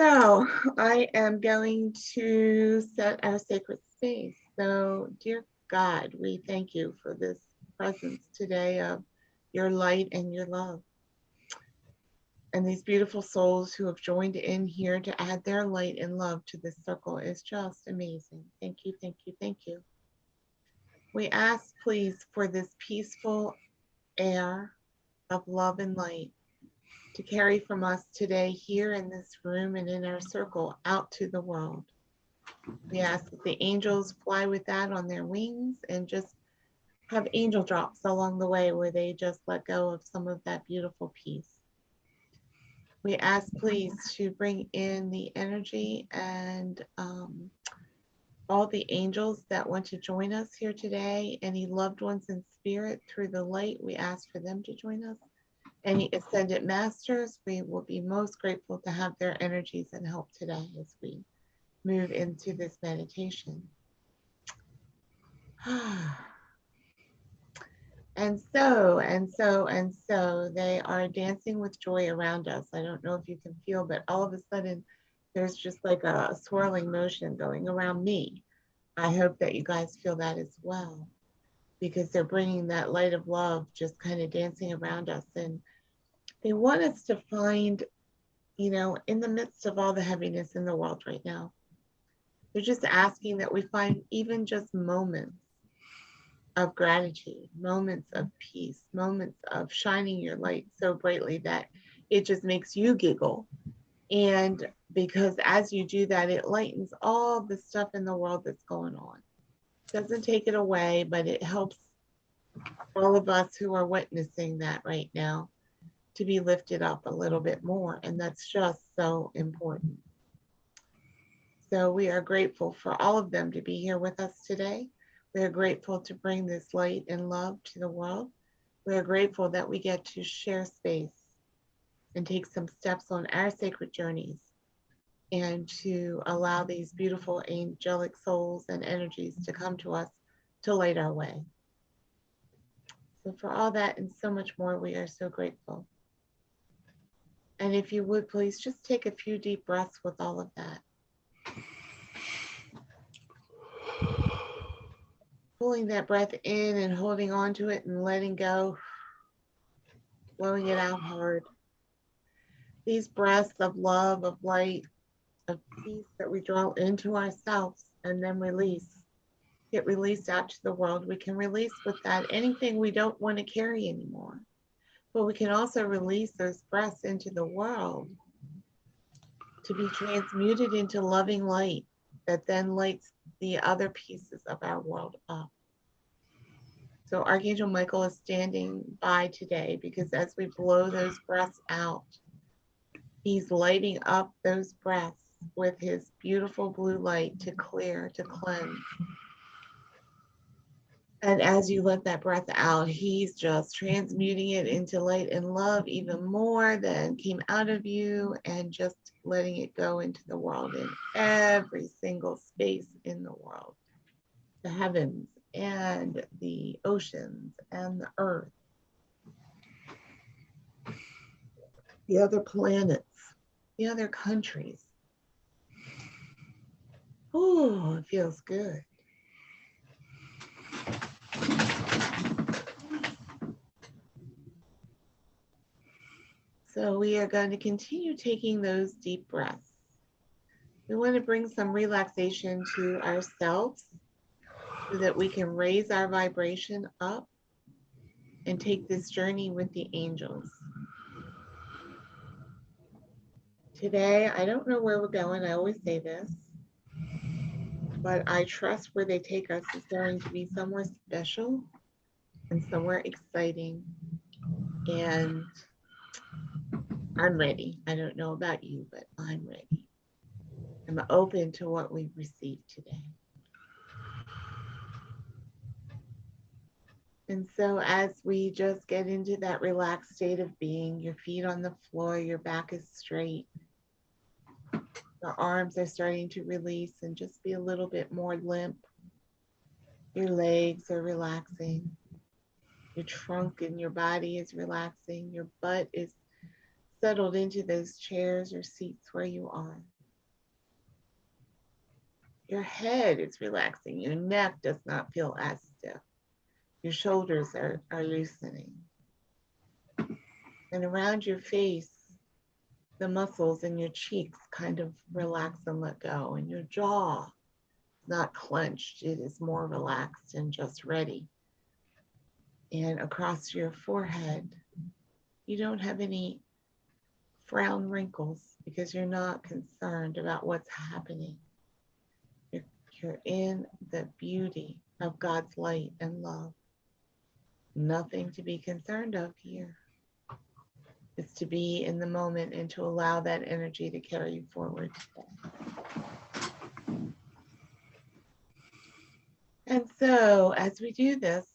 So I am going to set our sacred space. So, dear God, we thank you for this presence today of your light and your love. And these beautiful souls who have joined in here to add their light and love to this circle is just amazing. Thank you, thank you, thank you. We ask, please, for this peaceful air of love and light to carry from us today here in this room and in our circle out to the world. We ask that the angels fly with that on their wings and just have angel drops along the way where they just let go of some of that beautiful peace. We ask, please, to bring in the energy and all the angels that want to join us here today. Any loved ones in spirit through the light, we ask for them to join us. Any ascended masters, we will be most grateful to have their energies and help today as we move into this meditation. And so, they are dancing with joy around us. I don't know if you can feel, but all of a sudden, there's just like a swirling motion going around me. I hope that you guys feel that as well, because they're bringing that light of love just kind of dancing around us. And they want us to find, in the midst of all the heaviness in the world right now, they're just asking that we find even just moments of gratitude, moments of peace, moments of shining your light so brightly that it just makes you giggle. And because as you do that, it lightens all the stuff in the world that's going on. It doesn't take it away, but it helps all of us who are witnessing that right now to be lifted up a little bit more. And that's just so important. So we are grateful for all of them to be here with us today. We are grateful to bring this light and love to the world. We are grateful that we get to share space and take some steps on our sacred journeys and to allow these beautiful angelic souls and energies to come to us to light our way. So for all that and so much more, we are so grateful. And if you would, please just take a few deep breaths with all of that. Pulling that breath in and holding on to it and letting go, blowing it out hard. These breaths of love, of light, of peace that we draw into ourselves and then release, get released out to the world. We can release with that anything we don't want to carry anymore. But we can also release those breaths into the world to be transmuted into loving light that then lights the other pieces of our world up. So Archangel Michael is standing by today because as we blow those breaths out, he's lighting up those breaths with his beautiful blue light to clear, to cleanse. And as you let that breath out, he's just transmuting it into light and love even more than came out of you, and just letting it go into the world in every single space in the world. The heavens and the oceans and the earth, the other planets, the other countries. Oh, it feels good. So we are going to continue taking those deep breaths. We want to bring some relaxation to ourselves so that we can raise our vibration up and take this journey with the angels. Today, I don't know where we're going. I always say this, but I trust where they take us is going to be somewhere special and somewhere exciting. And I'm ready. I don't know about you, but I'm ready. I'm open to what we've received today. And so as we just get into that relaxed state of being, your feet on the floor, your back is straight, your arms are starting to release and just be a little bit more limp. Your legs are relaxing. Your trunk and your body is relaxing. Your butt is settled into those chairs or seats where you are. Your head is relaxing. Your neck does not feel as stiff. Your shoulders are loosening. And around your face, the muscles in your cheeks kind of relax and let go. And your jaw is not clenched. It is more relaxed and just ready. And across your forehead, you don't have any frown wrinkles because you're not concerned about what's happening. You're in the beauty of God's light and love. Nothing to be concerned of here. It's to be in the moment and to allow that energy to carry you forward today. And so as we do this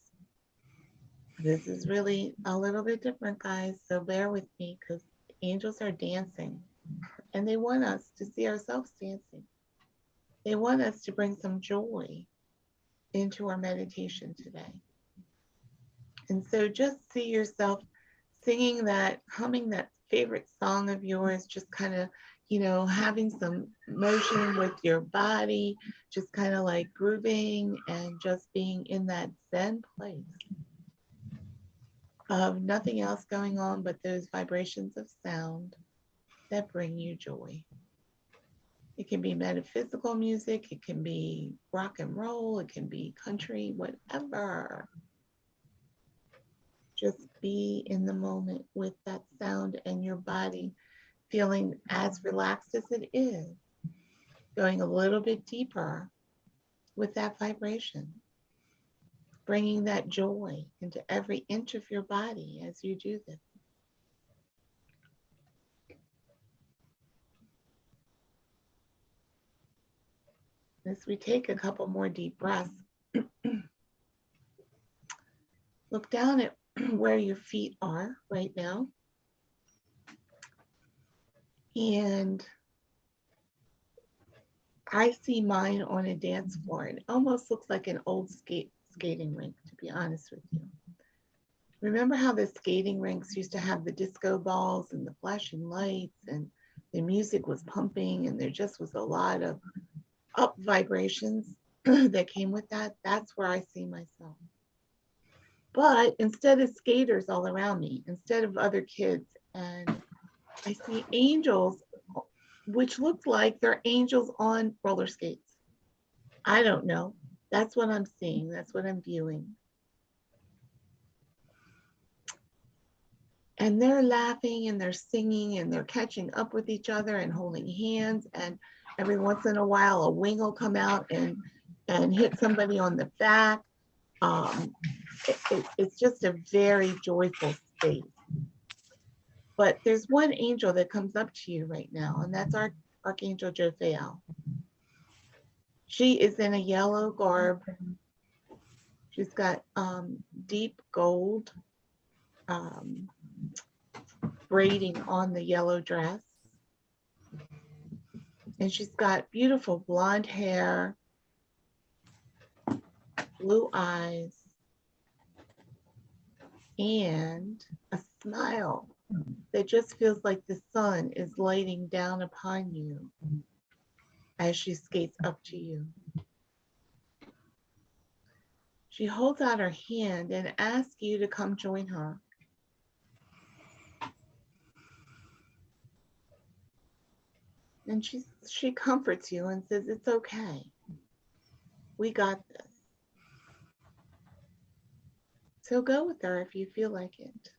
is really a little bit different, guys. So bear with me because angels are dancing and they want us to see ourselves dancing. They want us to bring some joy into our meditation today. And so just see yourself singing that, humming that favorite song of yours, just kind of, having some motion with your body, just kind of like grooving and just being in that Zen place of nothing else going on but those vibrations of sound that bring you joy. It can be metaphysical music, it can be rock and roll, it can be country, whatever. Just be in the moment with that sound and your body feeling as relaxed as it is, going a little bit deeper with that vibration, bringing that joy into every inch of your body as you do this. As we take a couple more deep breaths, look down at where your feet are right now. And I see mine on a dance floor. It almost looks like an old skating rink, to be honest with you. Remember how the skating rinks used to have the disco balls and the flashing lights and the music was pumping and there just was a lot of up vibrations that came with that? That's where I see myself. But instead of skaters all around me, instead of other kids, and I see angels, which look like they're angels on roller skates. I don't know. That's what I'm seeing. That's what I'm viewing. And they're laughing and they're singing and they're catching up with each other and holding hands. And every once in a while, a wing will come out and hit somebody on the back. It's just a very joyful space. But there's one angel that comes up to you right now, and that's Archangel Jophiel. She is in a yellow garb. She's got deep gold braiding on the yellow dress. And she's got beautiful blonde hair, blue eyes, and a smile that just feels like the sun is lighting down upon you as she skates up to you. She holds out her hand and asks you to come join her. And she comforts you and says, it's okay. We got this. So go with her if you feel like it.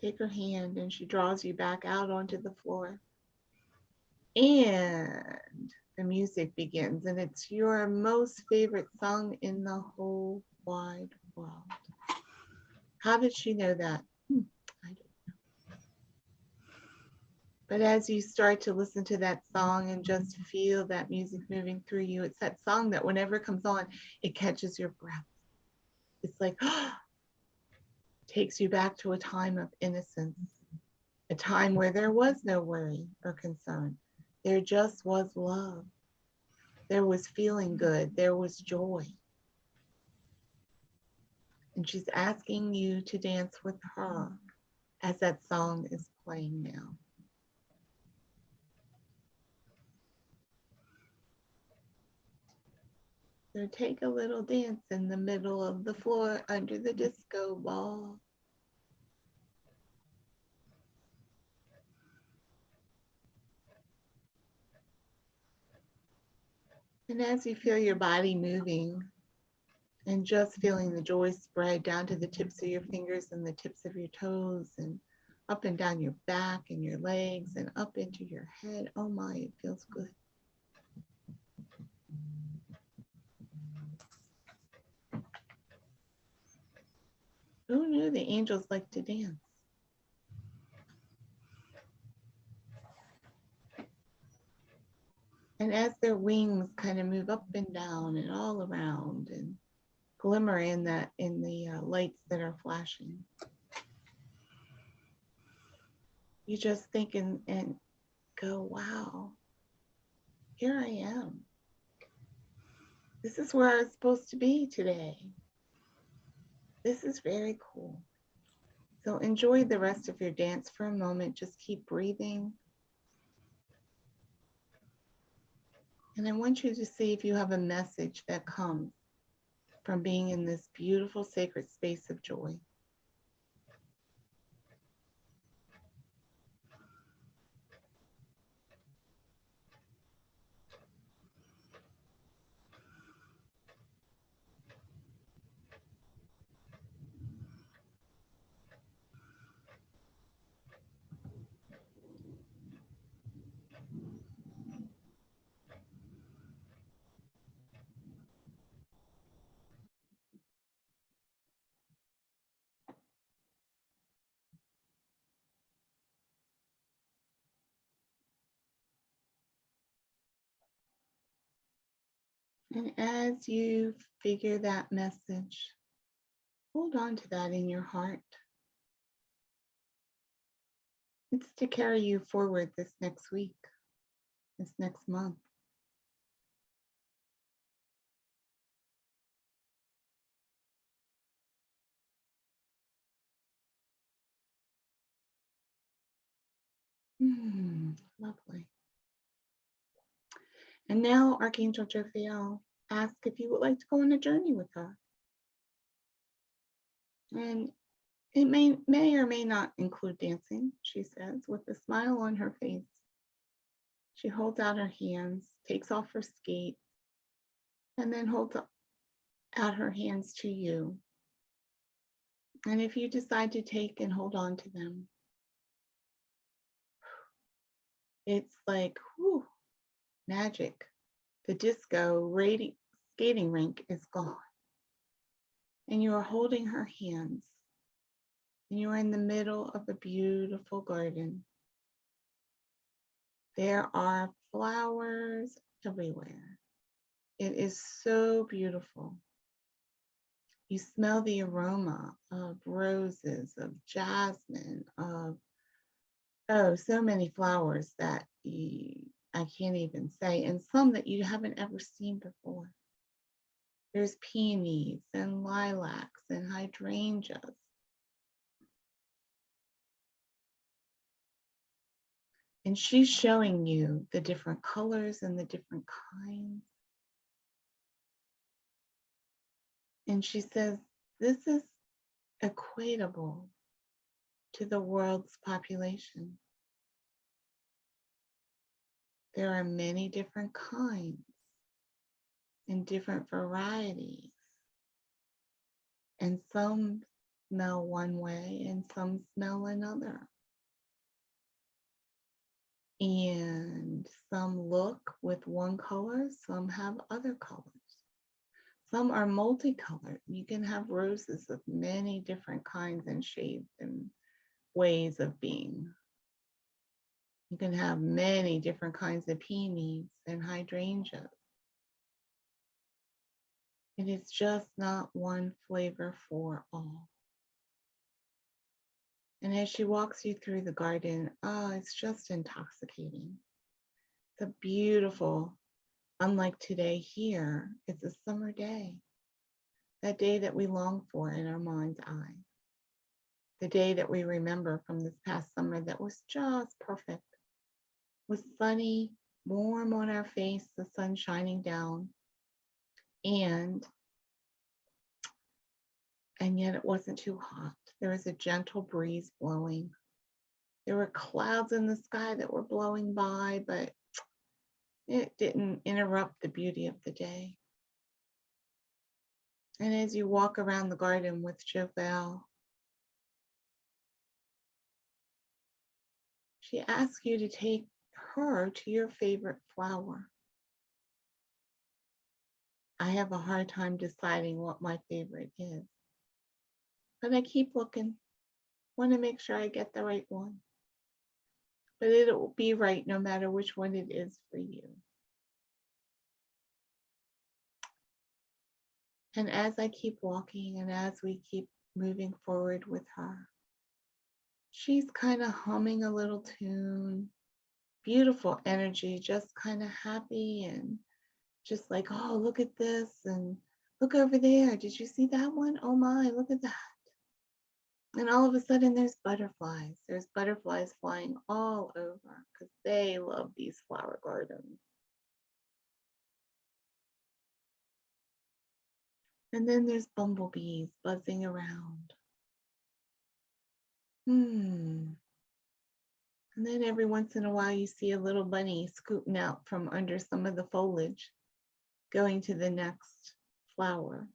Take her hand and she draws you back out onto the floor. And the music begins, and it's your most favorite song in the whole wide world. How did she know that? I don't know. But as you start to listen to that song and just feel that music moving through you, it's that song that whenever it comes on, it catches your breath. It's like, takes you back to a time of innocence, a time where there was no worry or concern. There just was love. There was feeling good. There was joy. And she's asking you to dance with her as that song is playing now. So take a little dance in the middle of the floor under the disco ball. And as you feel your body moving and just feeling the joy spread down to the tips of your fingers and the tips of your toes and up and down your back and your legs and up into your head. Oh my, it feels good. Who knew the angels like to dance? And as their wings kind of move up and down and all around and glimmer in the lights that are flashing, you just think and go, wow, here I am. This is where I was supposed to be today. This is very cool. So enjoy the rest of your dance for a moment. Just keep breathing. And I want you to see if you have a message that comes from being in this beautiful sacred space of joy. And as you figure that message, hold on to that in your heart. It's to carry you forward this next week, this next month. Lovely. And now Archangel Jophiel asks if you would like to go on a journey with her. And it may or may not include dancing, she says, with a smile on her face. She holds out her hands, takes off her skates, and then holds out her hands to you. And if you decide to take and hold on to them, it's like, whew, magic. The disco skating rink is gone. And you are holding her hands. And you are in the middle of a beautiful garden. There are flowers everywhere. It is so beautiful. You smell the aroma of roses, of jasmine, of, oh, so many flowers that I can't even say, and some that you haven't ever seen before. There's peonies and lilacs and hydrangeas. And she's showing you the different colors and the different kinds. And she says, this is equatable to the world's population. There are many different kinds and different varieties. And some smell one way and some smell another. And some look with one color, some have other colors. Some are multicolored. You can have roses of many different kinds and shades and ways of being. You can have many different kinds of peonies and hydrangeas. It is just not one flavor for all. And as she walks you through the garden, oh, it's just intoxicating. It's a beautiful, unlike today here, it's a summer day. That day that we long for in our mind's eye. The day that we remember from this past summer that was just perfect. It was sunny, warm on our face, the sun shining down. And yet it wasn't too hot. There was a gentle breeze blowing. There were clouds in the sky that were blowing by, but it didn't interrupt the beauty of the day. And as you walk around the garden with Jophiel, she asks you to take her to your favorite flower. I have a hard time deciding what my favorite is, but I keep looking. Want to make sure I get the right one. But it'll be right no matter which one it is for you. And as I keep walking and as we keep moving forward with her, she's kind of humming a little tune, beautiful energy, just kind of happy and just like, oh, look at this and look over there. Did you see that one? Oh my, look at that. And all of a sudden there's butterflies. There's butterflies flying all over because they love these flower gardens. And then there's bumblebees buzzing around. And then every once in a while you see a little bunny scooting out from under some of the foliage, going to the next flower.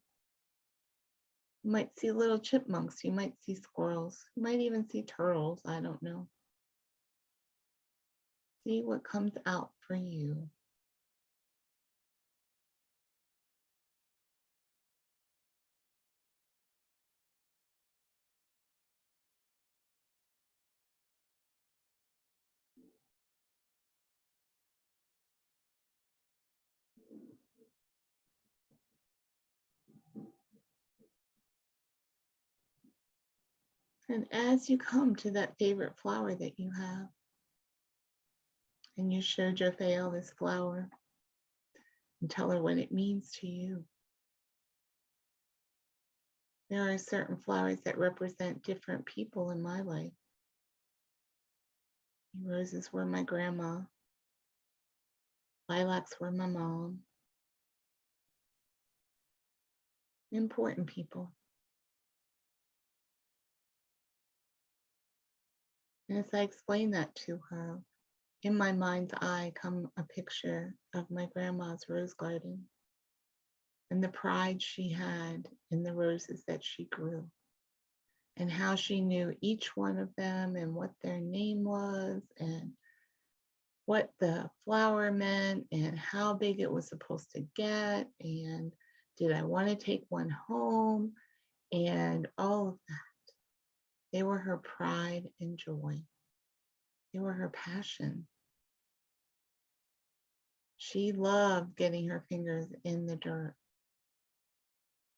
You might see little chipmunks, you might see squirrels, you might even see turtles, I don't know. See what comes out for you. And as you come to that favorite flower that you have, and you show Jophiel this flower and tell her what it means to you. There are certain flowers that represent different people in my life. Roses were my grandma. Lilacs were my mom. Important people. And as I explained that to her, in my mind's eye come a picture of my grandma's rose garden and the pride she had in the roses that she grew and how she knew each one of them and what their name was and what the flower meant and how big it was supposed to get and did I want to take one home and all of that. They were her pride and joy. They were her passion. She loved getting her fingers in the dirt.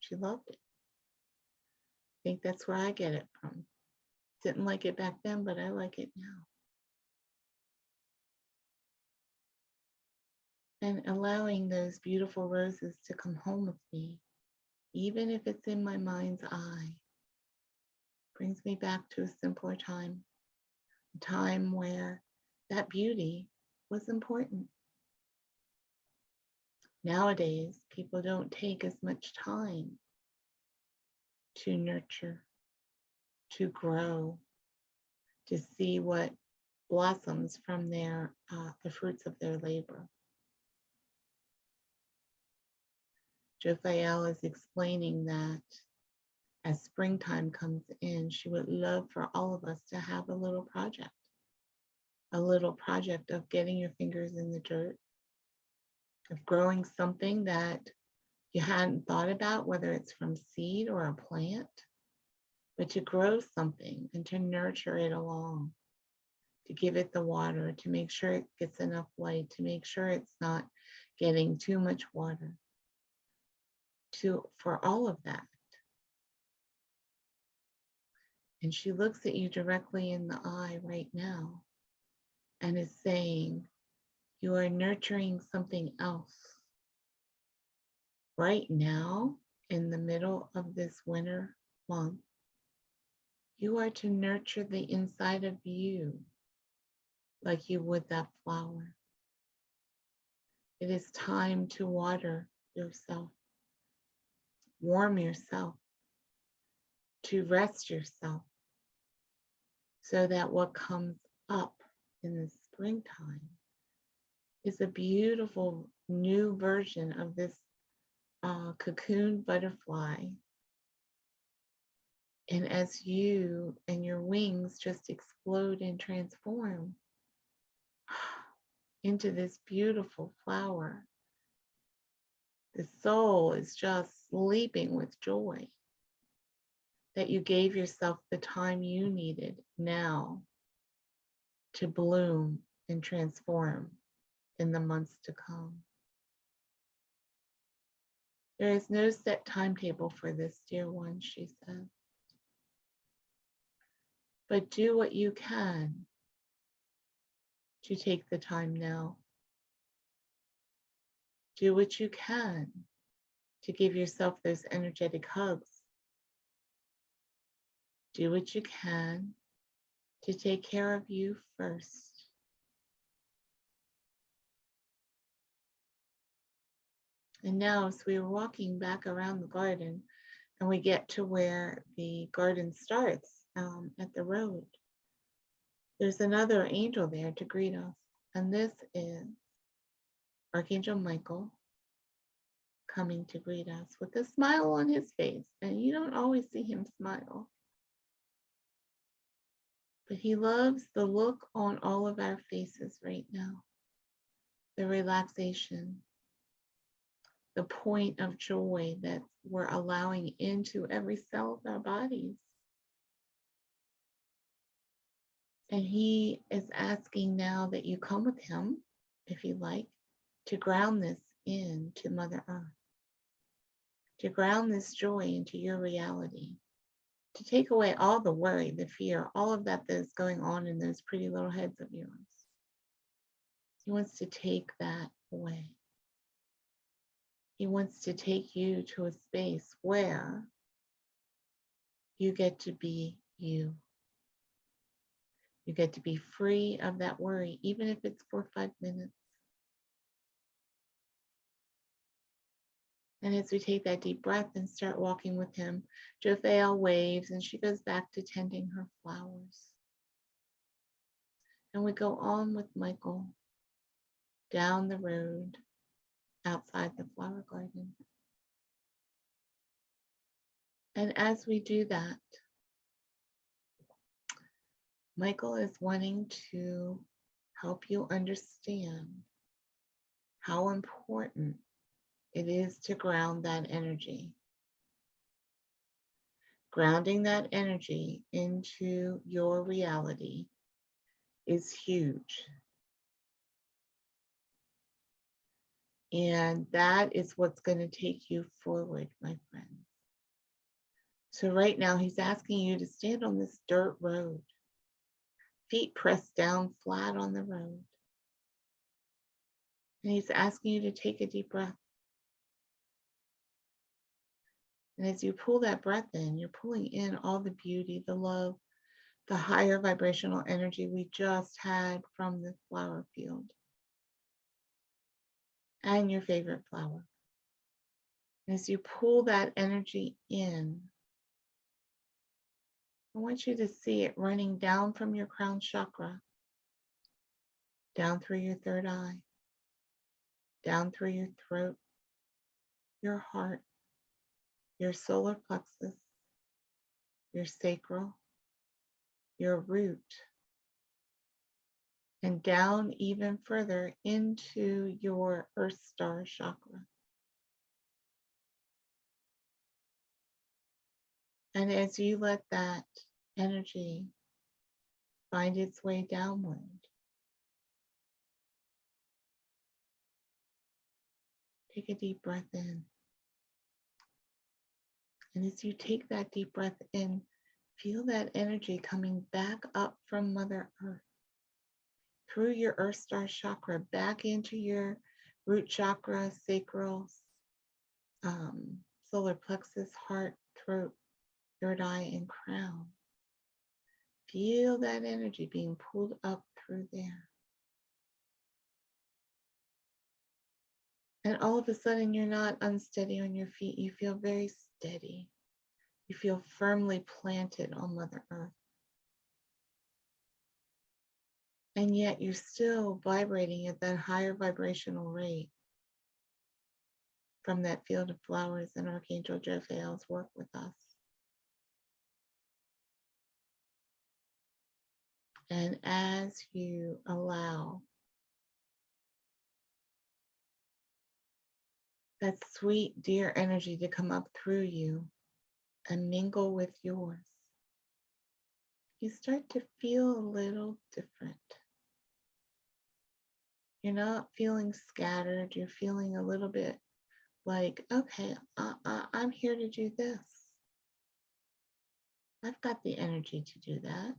She loved it. I think that's where I get it from. Didn't like it back then, but I like it now. And allowing those beautiful roses to come home with me, even if it's in my mind's eye, brings me back to a simpler time, a time where that beauty was important. Nowadays, people don't take as much time to nurture, to grow, to see what blossoms from their the fruits of their labor. Jophiel is explaining that as springtime comes in, she would love for all of us to have a little project of getting your fingers in the dirt, of growing something that you hadn't thought about, whether it's from seed or a plant, but to grow something and to nurture it along, to give it the water, to make sure it gets enough light, to make sure it's not getting too much water, for all of that. And she looks at you directly in the eye right now and is saying, you are nurturing something else. Right now, in the middle of this winter month, you are to nurture the inside of you like you would that flower. It is time to water yourself. warm yourself, to rest yourself, so that what comes up in the springtime is a beautiful new version of this cocoon butterfly. And as you and your wings just explode and transform into this beautiful flower, the soul is just sleeping with joy that you gave yourself the time you needed now to bloom and transform in the months to come. There is no set timetable for this, dear one, she said. But do what you can to take the time now. Do what you can to give yourself those energetic hugs. Do what you can to take care of you first. And now, as we are walking back around the garden, and we get to where the garden starts at the road, there's another angel there to greet us. And this is Archangel Michael coming to greet us with a smile on his face. And you don't always see him smile, but he loves the look on all of our faces right now, the relaxation, the point of joy that we're allowing into every cell of our bodies. And he is asking now that you come with him, if you like, to ground this into Mother Earth, to ground this joy into your reality, to take away all the worry, the fear, all of that is going on in those pretty little heads of yours. He wants to take that away. He wants to take you to a space where you get to be you. You get to be free of that worry, even if it's for 5 minutes. And as we take that deep breath and start walking with him, Jophiel waves and she goes back to tending her flowers. And we go on with Michael down the road outside the flower garden. And as we do that, Michael is wanting to help you understand how important it is to ground that energy. Grounding that energy into your reality is huge. And that is what's going to take you forward, my friend. So right now he's asking you to stand on this dirt road, feet pressed down flat on the road. And he's asking you to take a deep breath. And as you pull that breath in, you're pulling in all the beauty, the love, the higher vibrational energy we just had from the flower field and your favorite flower. And as you pull that energy in, I want you to see it running down from your crown chakra, down through your third eye, down through your throat, your heart, your solar plexus, your sacral, your root, and down even further into your Earth Star chakra. And as you let that energy find its way downward, take a deep breath in. And as you take that deep breath in, feel that energy coming back up from Mother Earth, through your Earth Star chakra, back into your root chakra, sacral, solar plexus, heart, throat, third eye, and crown. Feel that energy being pulled up through there. And all of a sudden, you're not unsteady on your feet. You feel very steady. You feel firmly planted on Mother Earth. And yet you're still vibrating at that higher vibrational rate from that field of flowers and Archangel Jophiel's work with us. And as you allow that sweet, dear energy to come up through you and mingle with yours, you start to feel a little different. You're not feeling scattered. You're feeling a little bit like, okay, I'm here to do this. I've got the energy to do that.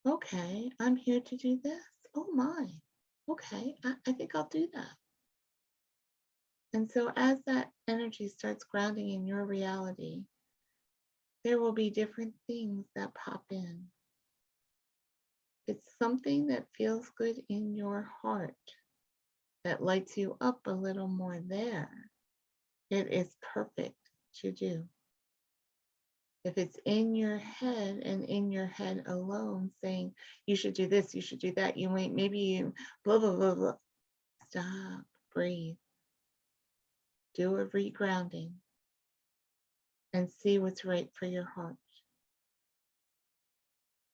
Okay, I'm here to do this. Oh my. Okay, I think I'll do that. And so as that energy starts grounding in your reality, there will be different things that pop in. It's something that feels good in your heart, that lights you up a little more there. It is perfect to do. If it's in your head and in your head alone saying, you should do this, you should do that, you might, maybe you blah, blah, blah, blah. Stop, breathe, do a regrounding and see what's right for your heart.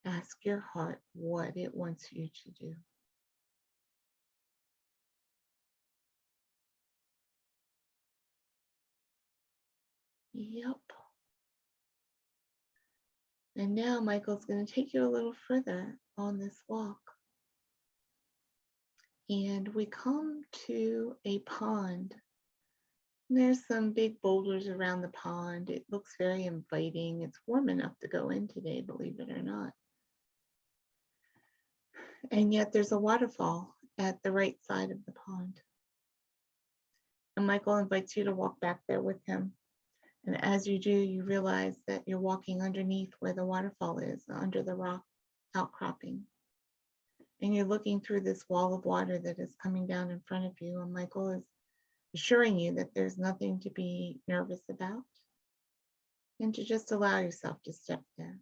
Ask your heart what it wants you to do. Yep. And now Michael's going to take you a little further on this walk. And we come to a pond. There's some big boulders around the pond. It looks very inviting. It's warm enough to go in today, believe it or not. And yet there's a waterfall at the right side of the pond. And Michael invites you to walk back there with him. And as you do, you realize that you're walking underneath where the waterfall is, under the rock outcropping. And you're looking through this wall of water that is coming down in front of you. And Michael is assuring you that there's nothing to be nervous about and to just allow yourself to step there.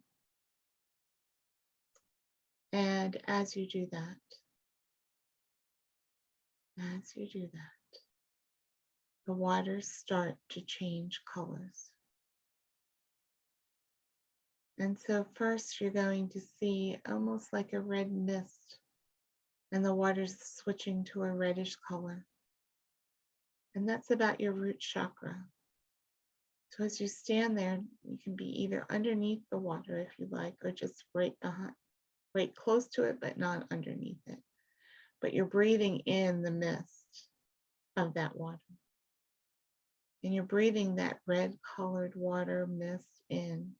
And as you do that, the waters start to change colors. And so first you're going to see almost like a red mist, and the water's switching to a reddish color. And that's about your root chakra. So as you stand there, you can be either underneath the water if you like, or just right behind, right close to it, but not underneath it. But you're breathing in the mist of that water. And you're breathing that red colored water mist in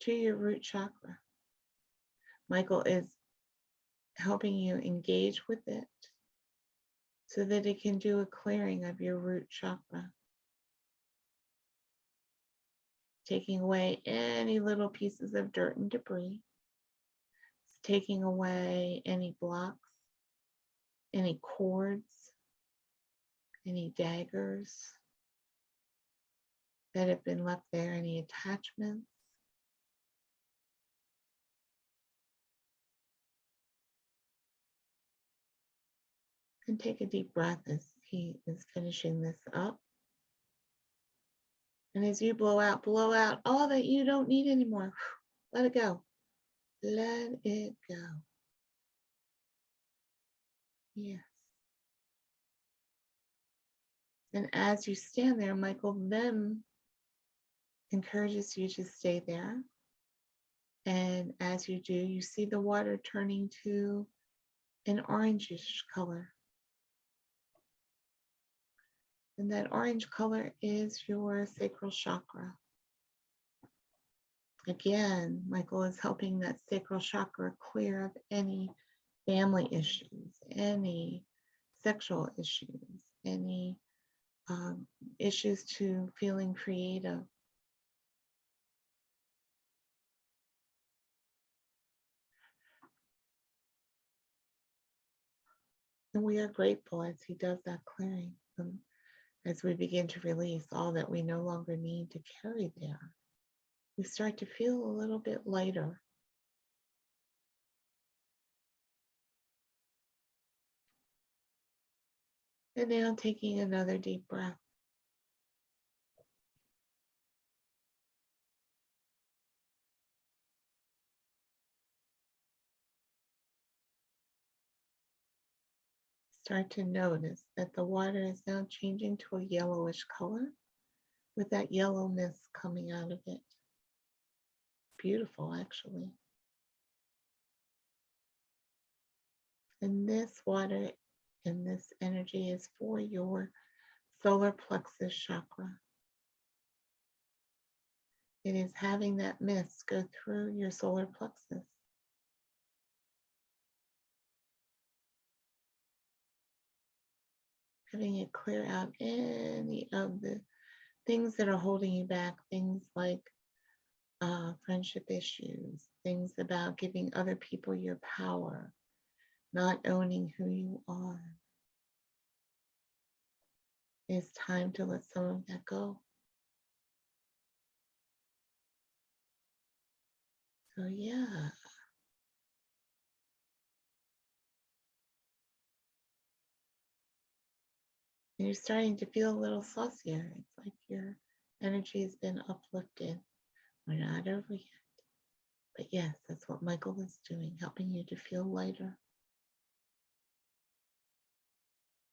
to your root chakra. Michael is helping you engage with it so that it can do a clearing of your root chakra, taking away any little pieces of dirt and debris. It's taking away any blocks, any cords, any daggers that have been left there, any attachments. And take a deep breath as he is finishing this up. And as you blow out all that you don't need anymore. Let it go. Let it go. Yes. And as you stand there, Michael then encourages you to stay there. And as you do, you see the water turning to an orangish color. And that orange color is your sacral chakra. Again, Michael is helping that sacral chakra clear of any family issues, any sexual issues, any issues to feeling creative. And we are grateful as he does that clearing. As we begin to release all that we no longer need to carry there, we start to feel a little bit lighter. And now taking another deep breath. Start to notice that the water is now changing to a yellowish color with that yellow mist coming out of it. Beautiful, actually. And this water and this energy is for your solar plexus chakra. It is having that mist go through your solar plexus. Having it clear out any of the things that are holding you back, things like friendship issues, things about giving other people your power, not owning who you are. It's time to let some of that go. So yeah. And you're starting to feel a little saucier. It's like your energy has been uplifted. We're not over yet. But yes, that's what Michael is doing, helping you to feel lighter.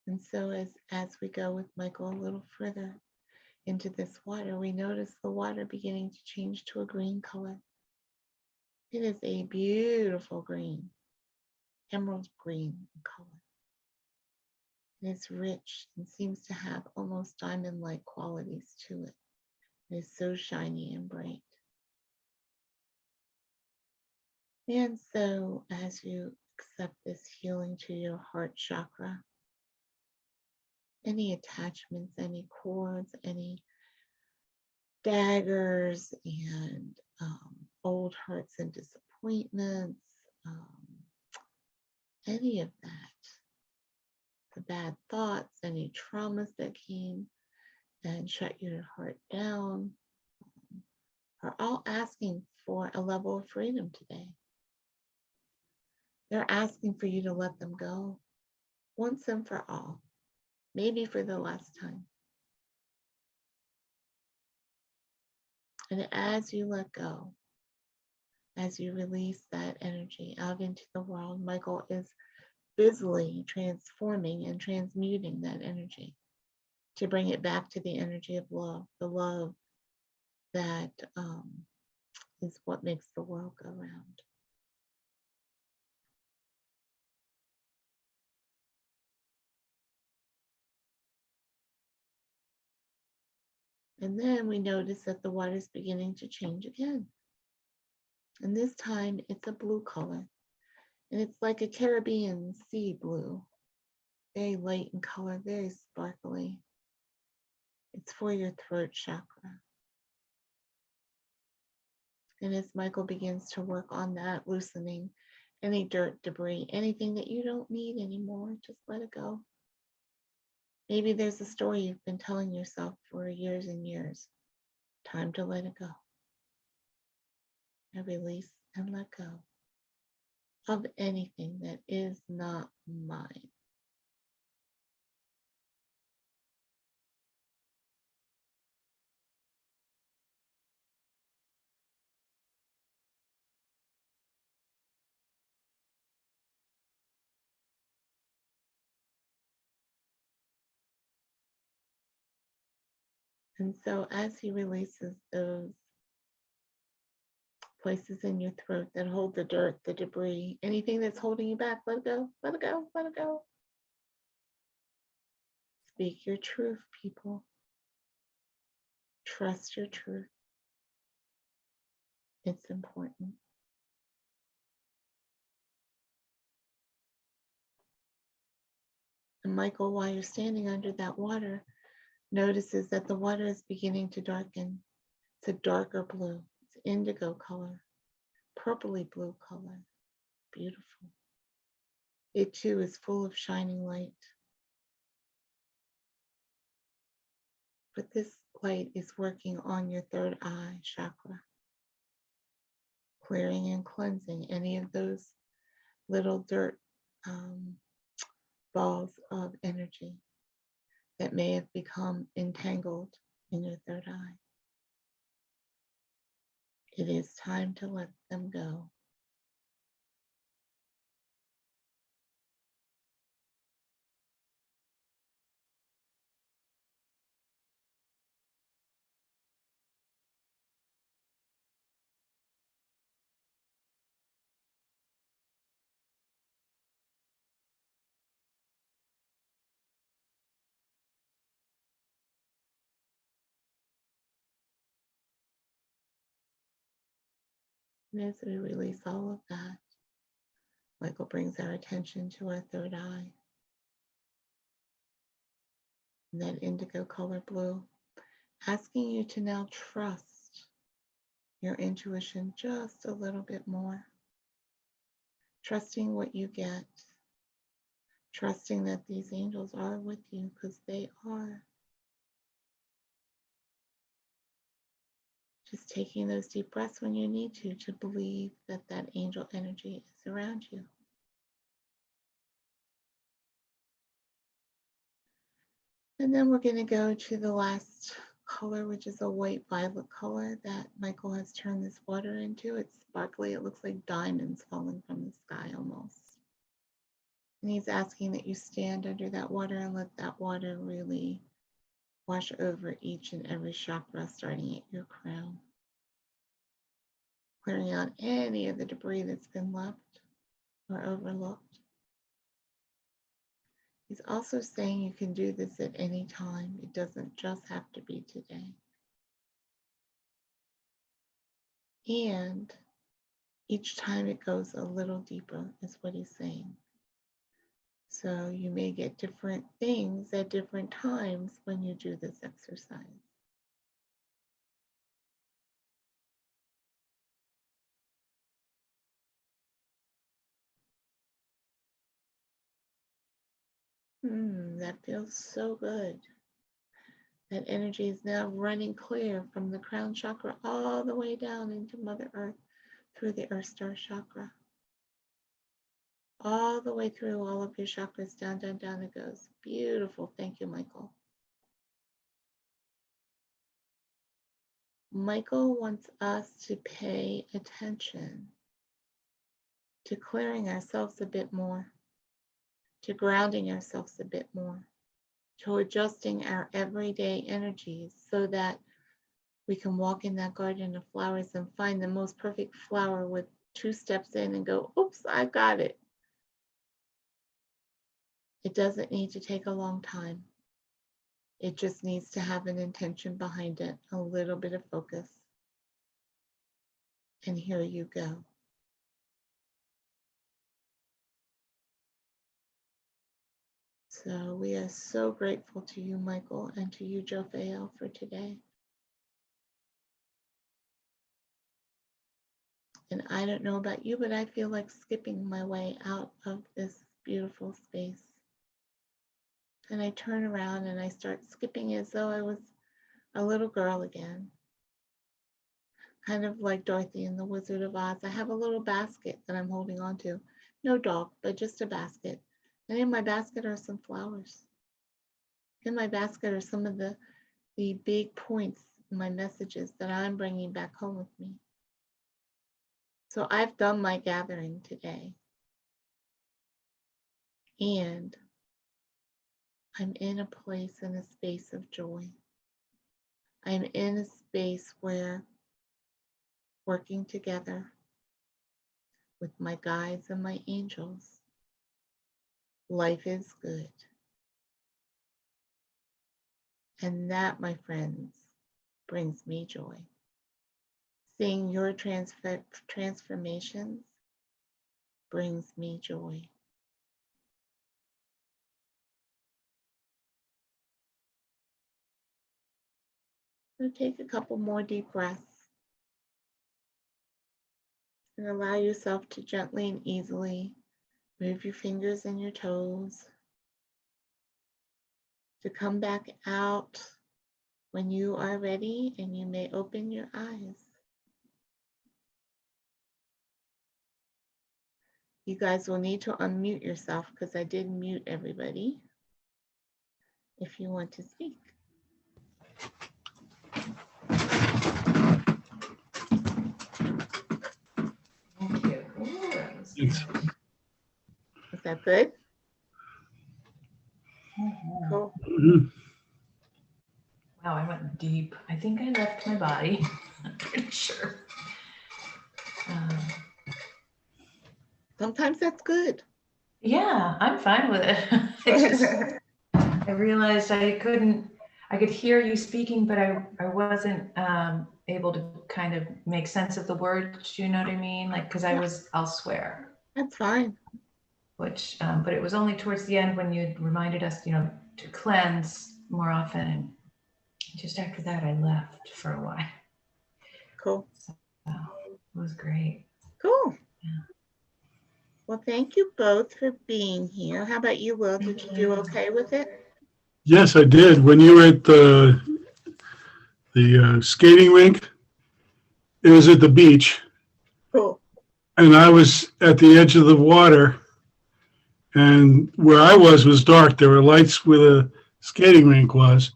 And so as we go with Michael a little further into this water, we notice the water beginning to change to a green color. It is a beautiful green, emerald green in color. And it's rich and seems to have almost diamond-like qualities to it. It is so shiny and bright. And so as you accept this healing to your heart chakra, any attachments, any cords, any daggers and old hurts and disappointments, any of that, the bad thoughts, any traumas that came and shut your heart down, are all asking for a level of freedom today. They're asking for you to let them go once and for all, maybe for the last time. And as you let go, as you release that energy out into the world, Michael is busily transforming and transmuting that energy to bring it back to the energy of love, the love that is what makes the world go round. And then we notice that the water is beginning to change again. And this time it's a blue color. And it's like a Caribbean sea blue. Very light in color, very sparkly. It's for your throat chakra. And as Michael begins to work on that, loosening any dirt, debris, anything that you don't need anymore, just let it go. Maybe there's a story you've been telling yourself for years and years. Time to let it go. And release and let go of anything that is not mine. And so as he releases those places in your throat that hold the dirt, the debris, anything that's holding you back, let it go, let it go, let it go. Speak your truth, people. Trust your truth. It's important. And Michael, while you're standing under that water, notices that the water is beginning to darken. It's a darker blue. It's indigo color, purpley blue color. Beautiful. It too is full of shining light. But this light is working on your third eye chakra, clearing and cleansing any of those little dirt um, balls of energy that may have become entangled in your third eye. It is time to let them go. And as we release all of that, Michael brings our attention to our third eye, and that indigo color blue, asking you to now trust your intuition just a little bit more, trusting what you get, trusting that these angels are with you because they are. Just taking those deep breaths when you need to believe that that angel energy is around you. And then we're going to go to the last color, which is a white violet color that Michael has turned this water into. It's sparkly. It looks like diamonds falling from the sky almost. And he's asking that you stand under that water and let that water really wash over each and every chakra, starting at your crown, clearing out any of the debris that's been left or overlooked. He's also saying you can do this at any time. It doesn't just have to be today. And each time it goes a little deeper, is what he's saying. So you may get different things at different times when you do this exercise. That feels so good. That energy is now running clear from the crown chakra all the way down into Mother Earth through the Earth Star chakra. All the way through all of your chakras, down, down, down it goes. Beautiful. Thank you, Michael. Michael wants us to pay attention to clearing ourselves a bit more, to grounding ourselves a bit more, to adjusting our everyday energies so that we can walk in that garden of flowers and find the most perfect flower with 2 steps in and go, oops, I got it. It doesn't need to take a long time. It just needs to have an intention behind it, a little bit of focus. And here you go. So we are so grateful to you, Michael, and to you, Jophiel, for today. And I don't know about you, but I feel like skipping my way out of this beautiful space. And I turn around and I start skipping as though I was a little girl again. Kind of like Dorothy in The Wizard of Oz. I have a little basket that I'm holding on to. No dog, but just a basket. And in my basket are some flowers. In my basket are some of the big points in my messages that I'm bringing back home with me. So I've done my gathering today. And I'm in a place, in a space of joy. I'm in a space where working together with my guides and my angels, life is good. And that, my friends, brings me joy. Seeing your transformations brings me joy. So take a couple more deep breaths and allow yourself to gently and easily move your fingers and your toes to come back out when you are ready, and you may open your eyes. You guys will need to unmute yourself because I did mute everybody if you want to speak. Thank you. Is that good? Cool. Wow, I went deep. I think I left my body. I'm pretty sure. Sometimes that's good. Yeah, I'm fine with it. I realized I could hear you speaking, but I wasn't able to kind of make sense of the words, you know what I mean? Like, because I was elsewhere. That's fine. Which, but it was only towards the end when you reminded us, you know, to cleanse more often. And just after that, I left for a while. Cool. So it was great. Cool. Yeah. Well, thank you both for being here. How about you, Will? Did you do okay with it? Yes, I did. When you were at the skating rink, it was at the beach, Cool. and I was at the edge of the water, and where I was dark. There were lights where the skating rink was,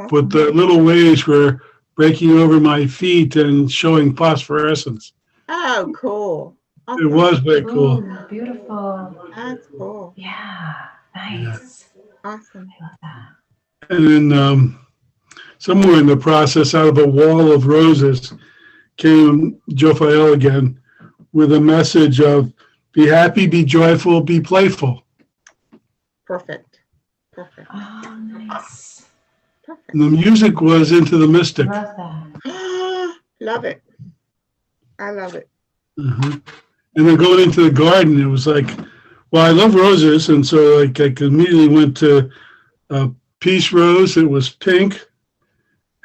but the little waves were breaking over my feet and showing phosphorescence. Oh, cool. Awesome. It was very cool. Ooh, beautiful. That's cool. Yeah, nice. Awesome. I love that. And then somewhere in the process, out of a wall of roses, came Jophiel again with a message of be happy, be joyful, be playful. Perfect. Perfect. Oh, nice. Perfect. And the music was Into the Mystic. Love that. Love it. I love it. And then going into the garden, it was like, well, I love roses, and so like I immediately went to peace rose. It was pink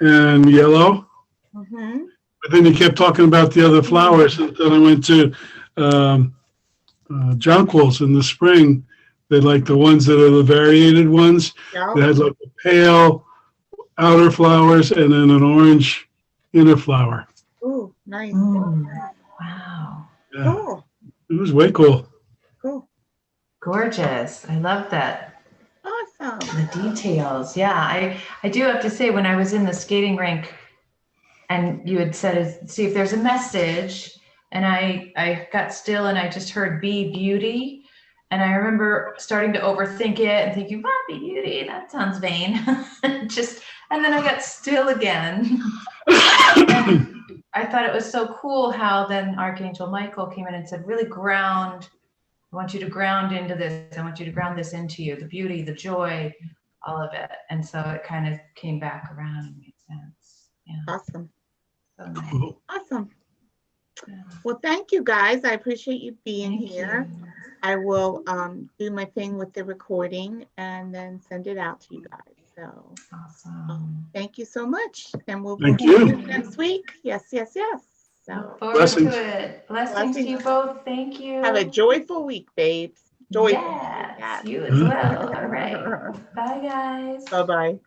and yellow. But then you kept talking about the other flowers, and then I went to jonquils in the spring. They like the ones that are the variated ones. Yeah. They had like a pale outer flowers and then an orange inner flower. Ooh, nice. Wow. Yeah. Cool. It was way cool. Cool. Gorgeous. I love that. Awesome. The details. Yeah, I do have to say, when I was in the skating rink and you had said, see if there's a message, and I got still and I just heard be beauty. And I remember starting to overthink it and thinking, well, be beauty, that sounds vain. And then I got still again. And I thought it was so cool how then Archangel Michael came in and said, really ground. I want you to ground into this. I want you to ground this into you, the beauty, the joy, all of it. And so it kind of came back around and made sense. Yeah. Awesome. So nice. Cool. Awesome. Yeah. Well, thank you guys. I appreciate you being Thank here. you. I will do my thing with the recording and then send it out to you guys. So Awesome. thank you so much. And we'll Thank be you. next week. Yes, yes, yes. So Look forward Blessings. to it. Blessings to you both. Thank you. have a joyful week, babes. Joyful. Yes, you as well. All right. Bye, guys. Bye-bye.